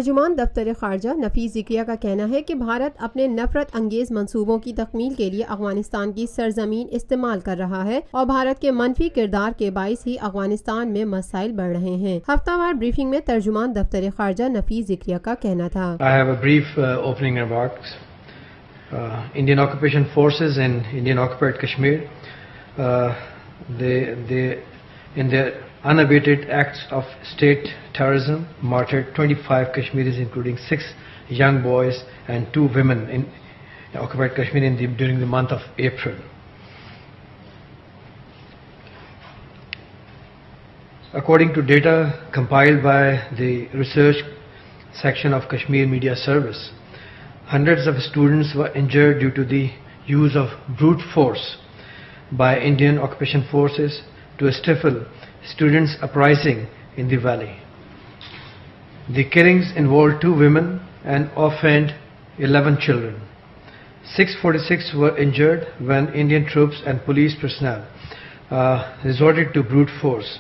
ترجمان دفتر خارجہ نفیس زکریا کا کہنا ہے کہ بھارت اپنے نفرت انگیز منصوبوں کی تکمیل کے لیے افغانستان کی سرزمین استعمال کر رہا ہے اور بھارت کے منفی کردار کے باعث ہی افغانستان میں مسائل بڑھ رہے ہیں۔ ہفتہ واربریفنگ میں ترجمان دفتر خارجہ نفیس زکریا کا کہنا تھا۔ I have a brief opening remarks. Indian occupation forces in Indian occupied Kashmir, they in their unabated acts of state terrorism martyred 25 Kashmiris, including 6 young boys and 2 women in occupied Kashmir during the month of April. According to data compiled by the research section of Kashmir Media Service, hundreds of students were injured due to the use of brute force by Indian occupation forces to stifle students' uprising in the valley. The killings involved 2 women and offended 11 children. 646 were injured when Indian troops and police personnel resorted to brute force,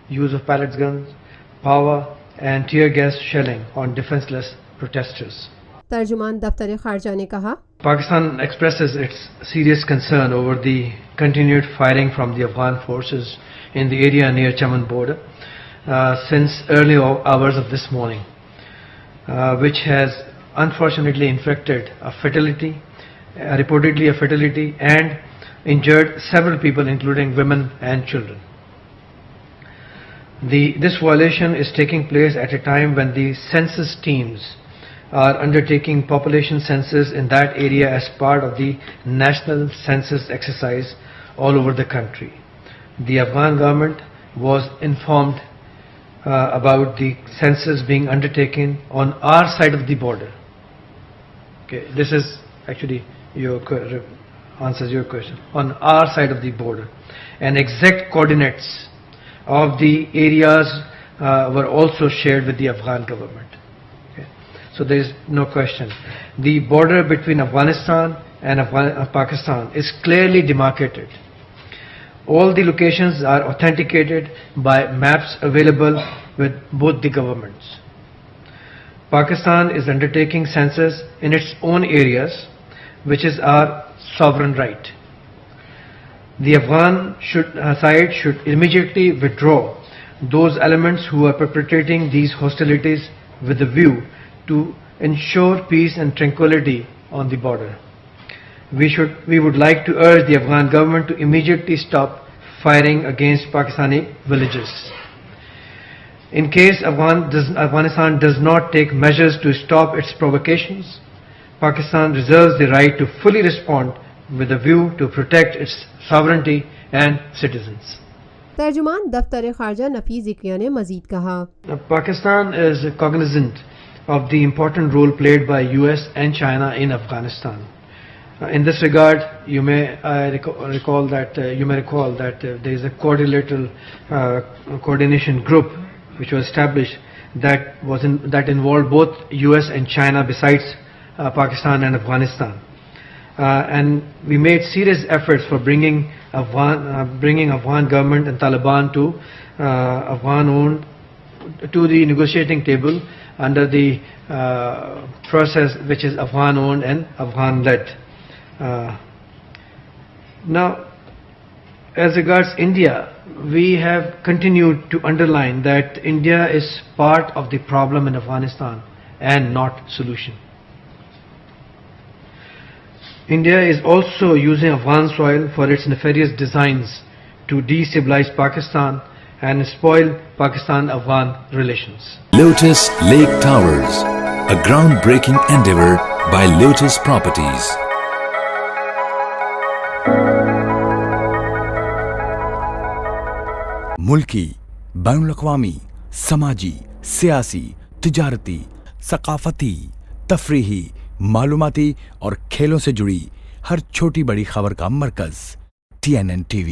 use of pellet guns, power and tear gas shelling on defenseless protesters. ترجمان دفتر خارجہ نے کہا، Pakistan expresses its serious concern over the continued firing from the Afghan forces in the area near Chaman border since early hours of this morning, which has unfortunately inflicted reportedly a fatality and injured several people, including women and children. This violation is taking place at a time when the census teams are undertaking population census in that area as part of the national census exercise all over the country. The Afghan government was informed about the census being undertaken on our side of the border. Okay, this is actually answers your question. On our side of the border, and exact coordinates of the areas were also shared with the Afghan government. So there is no question. The border between Afghanistan and Pakistan is clearly demarcated. All the locations are authenticated by maps available with both the governments. Pakistan is undertaking census in its own areas, which is our sovereign right. The Afghan side should immediately withdraw those elements who are perpetrating these hostilities with a view to ensure peace and tranquility on the border. We would like to urge the Afghan government to immediately stop firing against Pakistani villages. In case Afghanistan does not take measures to stop its provocations, Pakistan reserves the right to fully respond with a view to protect its sovereignty and citizens. ترجمان دفتر خارجہ نفیس زکریا نے مزید کہا، Pakistan is cognizant of the important role played by US and China in Afghanistan. In this regard, you may recall that there is a quadrilateral coordination group which was established that involved both US and China besides Pakistan and Afghanistan. And we made serious efforts for bringing Afghan government and Taliban to the negotiating table under the process which is Afghan-owned and Afghan-led. Now, as regards India, we have continued to underline that India is part of the problem in Afghanistan and not solution. India is also using Afghan soil for its nefarious designs to destabilize Pakistan and spoil Pakistan-Afghan relations. Lotus Lake Towers, a groundbreaking endeavor by Lotus Properties. ملکی، بین الاقوامی، سماجی، سیاسی، تجارتی، ثقافتی، تفریحی، معلوماتی اور کھیلوں سے جڑی ہر چھوٹی بڑی خبر کا مرکز TNN TV.